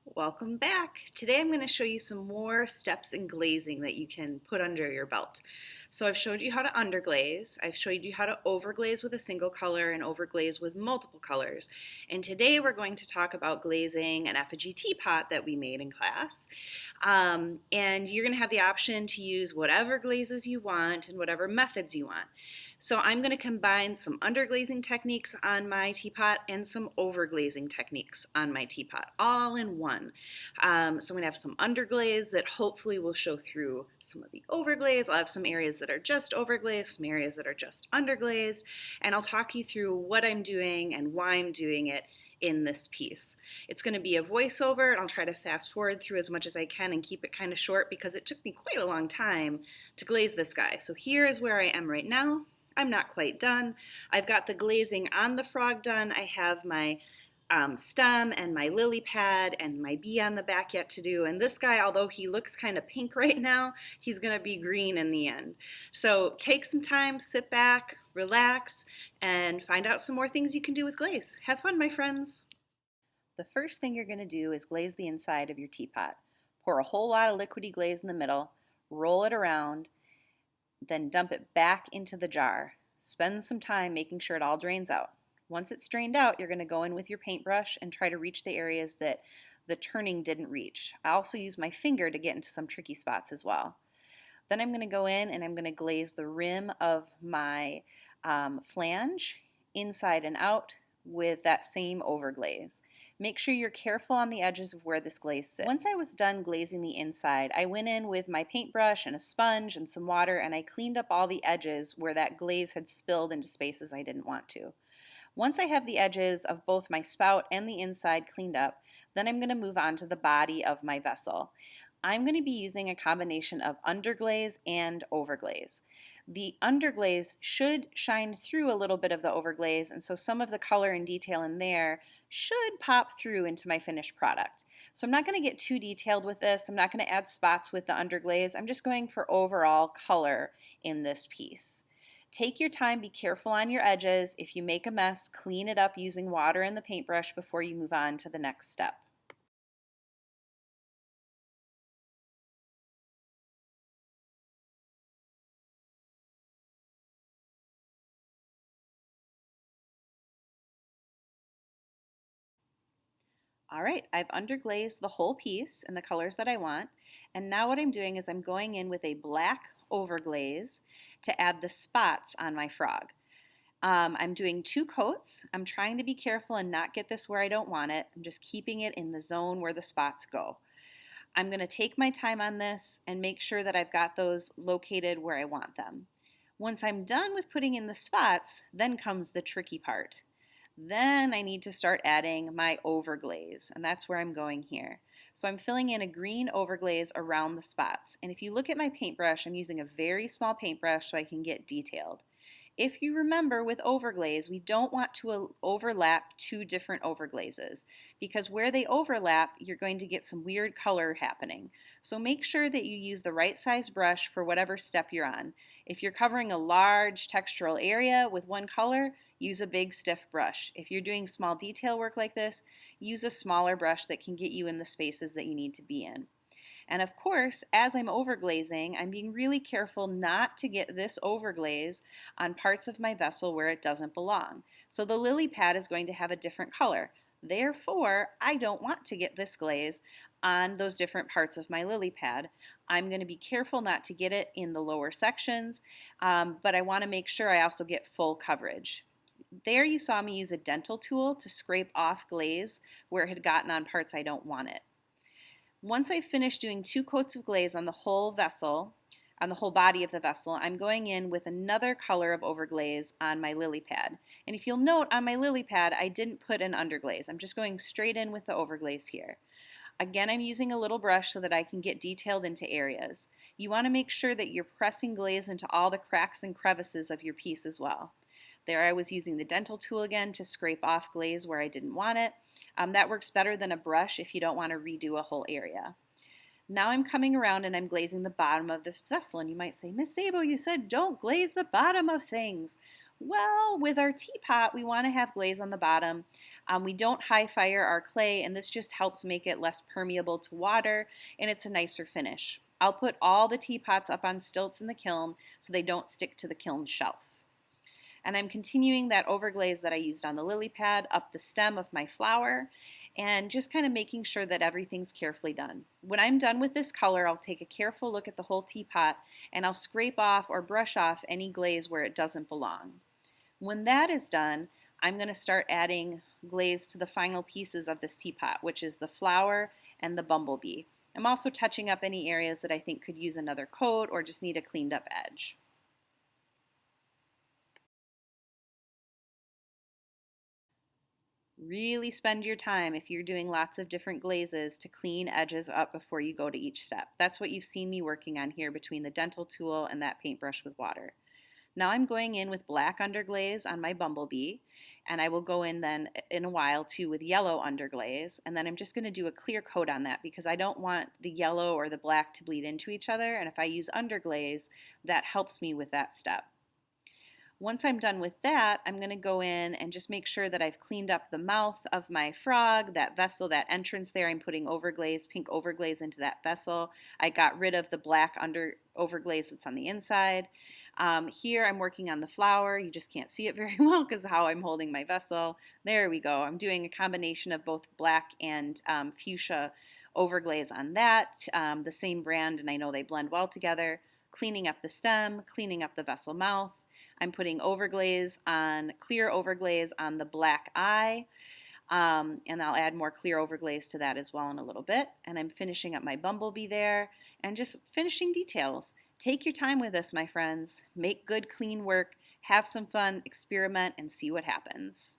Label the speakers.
Speaker 1: Welcome back. Today I'm going to show you some more steps in glazing that you can put under your belt. So I've showed you how to underglaze, I've showed you how to overglaze with a single color and overglaze with multiple colors. And today we're going to talk about glazing an effigy teapot that we made in class. And you're going to have the option to use whatever glazes you want and whatever methods you want. So I'm going to combine some underglazing techniques on my teapot and some overglazing techniques on my teapot, all in one. So I'm going to have some underglaze that hopefully will show through some of the overglaze. I'll have some areas that are just overglazed, some areas that are just underglazed, and I'll talk you through what I'm doing and why I'm doing it in this piece. It's going to be a voiceover, and I'll try to fast forward through as much as I can and keep it kind of short because it took me quite a long time to glaze this guy. So here is where I am right now. I'm not quite done. I've got the glazing on the frog done. I have my stem and my lily pad and my bee on the back yet to do. And this guy, although he looks kind of pink right now, he's going to be green in the end. So take some time, sit back, relax, and find out some more things you can do with glaze. Have fun, my friends. The first thing you're going to do is glaze the inside of your teapot. Pour a whole lot of liquidy glaze in the middle, roll it around, then dump it back into the jar. Spend some time making sure it all drains out. Once it's drained out, you're going to go in with your paintbrush and try to reach the areas that the turning didn't reach. I also use my finger to get into some tricky spots as well. Then I'm going to go in and I'm going to glaze the rim of my flange inside and out with that same overglaze. Make sure you're careful on the edges of where this glaze sits. Once I was done glazing the inside, I went in with my paintbrush and a sponge and some water and I cleaned up all the edges where that glaze had spilled into spaces I didn't want to. Once I have the edges of both my spout and the inside cleaned up, then I'm going to move on to the body of my vessel. I'm going to be using a combination of underglaze and overglaze. The underglaze should shine through a little bit of the overglaze, and so some of the color and detail in there should pop through into my finished product. So I'm not going to get too detailed with this. I'm not going to add spots with the underglaze. I'm just going for overall color in this piece. Take your time, be careful on your edges. If you make a mess, clean it up using water and the paintbrush before you move on to the next step. All right, I've underglazed the whole piece in the colors that I want. And now what I'm doing is I'm going in with a black overglaze to add the spots on my frog. I'm doing 2 coats. I'm trying to be careful and not get this where I don't want it. I'm just keeping it in the zone where the spots go. I'm going to take my time on this and make sure that I've got those located where I want them. Once I'm done with putting in the spots, then comes the tricky part. Then I need to start adding my overglaze, and that's where I'm going here. So I'm filling in a green overglaze around the spots. And if you look at my paintbrush, I'm using a very small paintbrush so I can get detailed. If you remember with overglaze, we don't want to overlap 2 different overglazes because where they overlap, you're going to get some weird color happening. So make sure that you use the right size brush for whatever step you're on. If you're covering a large textural area with one color, use a big stiff brush. If you're doing small detail work like this, use a smaller brush that can get you in the spaces that you need to be in. And of course, as I'm overglazing, I'm being really careful not to get this overglaze on parts of my vessel where it doesn't belong. So the lily pad is going to have a different color. Therefore, I don't want to get this glaze on those different parts of my lily pad. I'm going to be careful not to get it in the lower sections, but I want to make sure I also get full coverage. There you saw me use a dental tool to scrape off glaze where it had gotten on parts I don't want it. Once I finish doing 2 coats of glaze on the whole vessel, on the whole body of the vessel, I'm going in with another color of overglaze on my lily pad. And if you'll note on my lily pad, I didn't put an underglaze. I'm just going straight in with the overglaze here. Again, I'm using a little brush so that I can get detailed into areas. You want to make sure that you're pressing glaze into all the cracks and crevices of your piece as well. There I was using the dental tool again to scrape off glaze where I didn't want it. That works better than a brush if you don't want to redo a whole area. Now I'm coming around and I'm glazing the bottom of this vessel. And you might say, Miss Sabo, you said don't glaze the bottom of things. Well, with our teapot, we want to have glaze on the bottom. We don't high fire our clay, and this just helps make it less permeable to water, and it's a nicer finish. I'll put all the teapots up on stilts in the kiln so they don't stick to the kiln shelf. And I'm continuing that overglaze that I used on the lily pad up the stem of my flower and just kind of making sure that everything's carefully done. When I'm done with this color, I'll take a careful look at the whole teapot and I'll scrape off or brush off any glaze where it doesn't belong. When that is done, I'm going to start adding glaze to the final pieces of this teapot, which is the flower and the bumblebee. I'm also touching up any areas that I think could use another coat or just need a cleaned up edge. Really spend your time if you're doing lots of different glazes to clean edges up before you go to each step. That's what you've seen me working on here between the dental tool and that paintbrush with water. Now I'm going in with black underglaze on my bumblebee, and I will go in then in a while too with yellow underglaze, and then I'm just going to do a clear coat on that because I don't want the yellow or the black to bleed into each other, and if I use underglaze, that helps me with that step. Once I'm done with that, I'm going to go in and just make sure that I've cleaned up the mouth of my frog, that vessel, that entrance there. I'm putting overglaze, pink overglaze into that vessel. I got rid of the black overglaze that's on the inside. Here I'm working on the flower. You just can't see it very well because of how I'm holding my vessel. There we go. I'm doing a combination of both black and fuchsia overglaze on that. The same brand, and I know they blend well together. Cleaning up the stem, cleaning up the vessel mouth. I'm putting clear overglaze on the black eye, and I'll add more clear overglaze to that as well in a little bit. And I'm finishing up my bumblebee there and just finishing details. Take your time with this, my friends. Make good, clean work, have some fun, experiment, and see what happens.